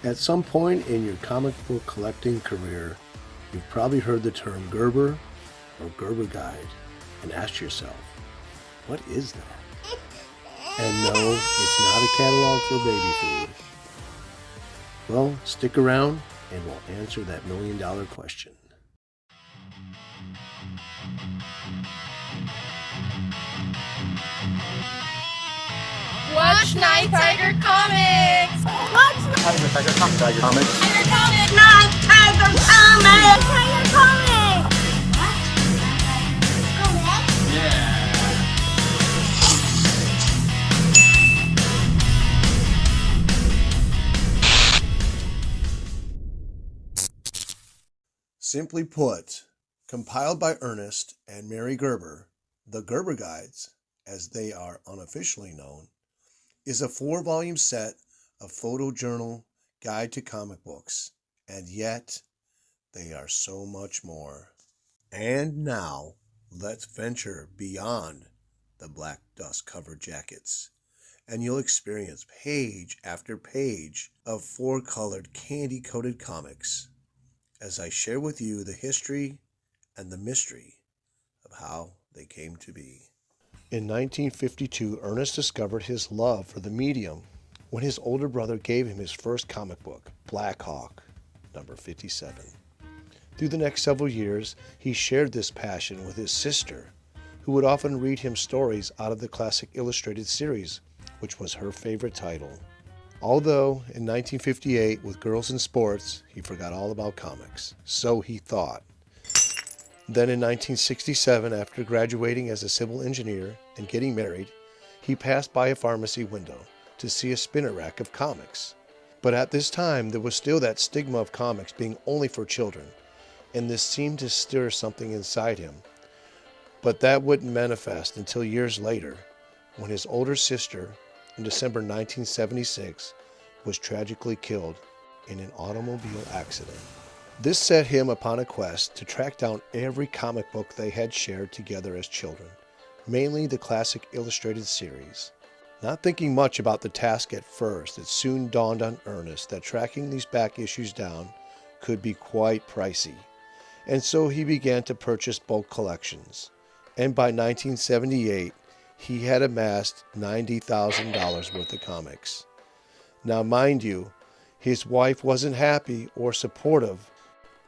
At some point in your comic book collecting career, you've probably heard the term Gerber or Gerber Guide and asked yourself, what is that? And no, it's not a catalog for baby food. Well, stick around and we'll answer that million-dollar question. Watch Nighttiger Comics! Watch Nighttiger Comics. Tiger Comics! Nighttiger Comics! Tiger Comics! Yeah! Simply put, compiled by Ernest and Mary Gerber, the Gerber Guides, as they are unofficially known, is a 4-volume set of photojournal guide to comic books, and yet they are so much more. And now, let's venture beyond the black dust covered jackets, and you'll experience page after page of 4-colored candy-coated comics as I share with you the history and the mystery of how they came to be. In 1952, Ernest discovered his love for the medium when his older brother gave him his first comic book, Black Hawk, number 57. Through the next several years, he shared this passion with his sister, who would often read him stories out of the classic illustrated series, which was her favorite title. Although, in 1958, with Girls in Sports, he forgot all about comics. So he thought. Then in 1967, after graduating as a civil engineer and getting married, he passed by a pharmacy window to see a spinner rack of comics. But at this time, there was still that stigma of comics being only for children, and this seemed to stir something inside him. But that wouldn't manifest until years later, when his older sister, in December 1976, was tragically killed in an automobile accident. This set him upon a quest to track down every comic book they had shared together as children, mainly the classic illustrated series. Not thinking much about the task at first, it soon dawned on Ernest that tracking these back issues down could be quite pricey, and so he began to purchase bulk collections. And by 1978, he had amassed $90,000 worth of comics. Now, mind you, his wife wasn't happy or supportive.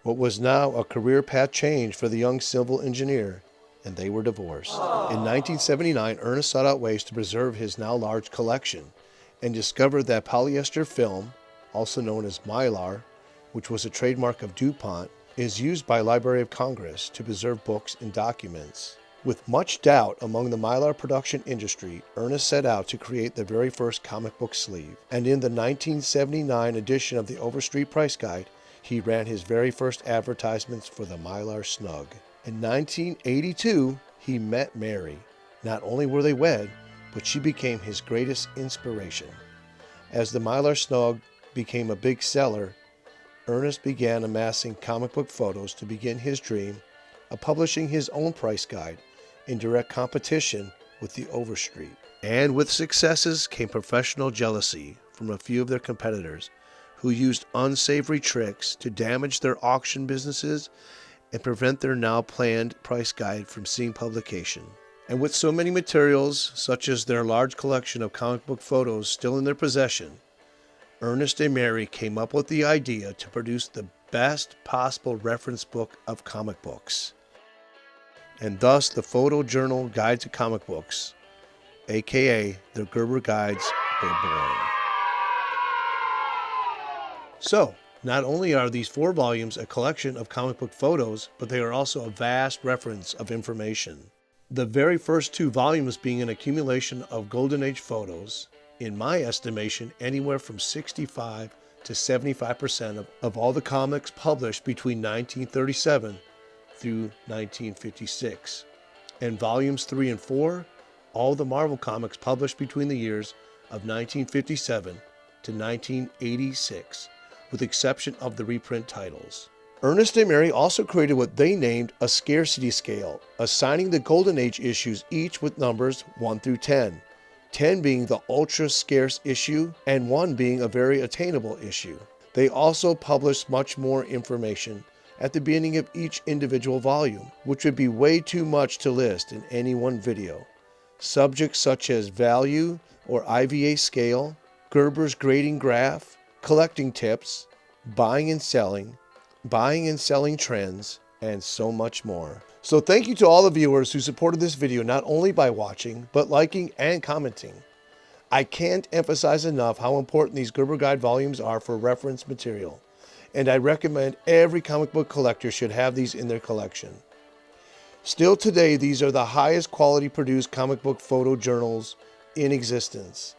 What was now a career path change for the young civil engineer, and they were divorced. In 1979, Ernest sought out ways to preserve his now large collection and discovered that polyester film, also known as Mylar, which was a trademark of DuPont, is used by Library of Congress to preserve books and documents. With much doubt among the Mylar production industry, Ernest set out to create the very first comic book sleeve, and in the 1979 edition of the Overstreet Price Guide, he ran his very first advertisements for the Mylar Snug. In 1982, he met Mary. Not only were they wed, but she became his greatest inspiration. As the Mylar Snug became a big seller, Ernest began amassing comic book photos to begin his dream of publishing his own price guide in direct competition with the Overstreet. And with successes came professional jealousy from a few of their competitors who used unsavory tricks to damage their auction businesses and prevent their now planned price guide from seeing publication. And with so many materials, such as their large collection of comic book photos still in their possession, Ernest and Mary came up with the idea to produce the best possible reference book of comic books. And thus the photojournal guide to comic books, aka the Gerber Guides, were born. So, not only are these 4 volumes a collection of comic book photos, but they are also a vast reference of information. The very first 2 volumes being an accumulation of Golden Age photos, in my estimation, anywhere from 65 to 75% of all the comics published between 1937 through 1956. And volumes 3 and 4, all the Marvel comics published between the years of 1957 to 1986, with exception of the reprint titles. Ernest and Mary also created what they named a scarcity scale, assigning the Golden Age issues each with numbers 1 through 10, 10 being the ultra scarce issue and 1 being a very attainable issue. They also publish much more information at the beginning of each individual volume, which would be way too much to list in any one video. Subjects such as value or IVA scale, Gerber's grading graph, collecting tips, buying and selling trends, and so much more. So thank you to all the viewers who supported this video not only by watching, but liking and commenting. I can't emphasize enough how important these Gerber Guide volumes are for reference material, and I recommend every comic book collector should have these in their collection. Still today, these are the highest quality produced comic book photo journals in existence.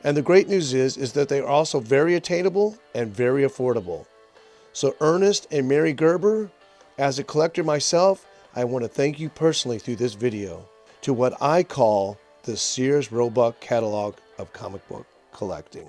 And the great news is that they are also very attainable and very affordable. So Ernest and Mary Gerber, as a collector myself, I want to thank you personally through this video to what I call the Sears Roebuck catalog of comic book collecting.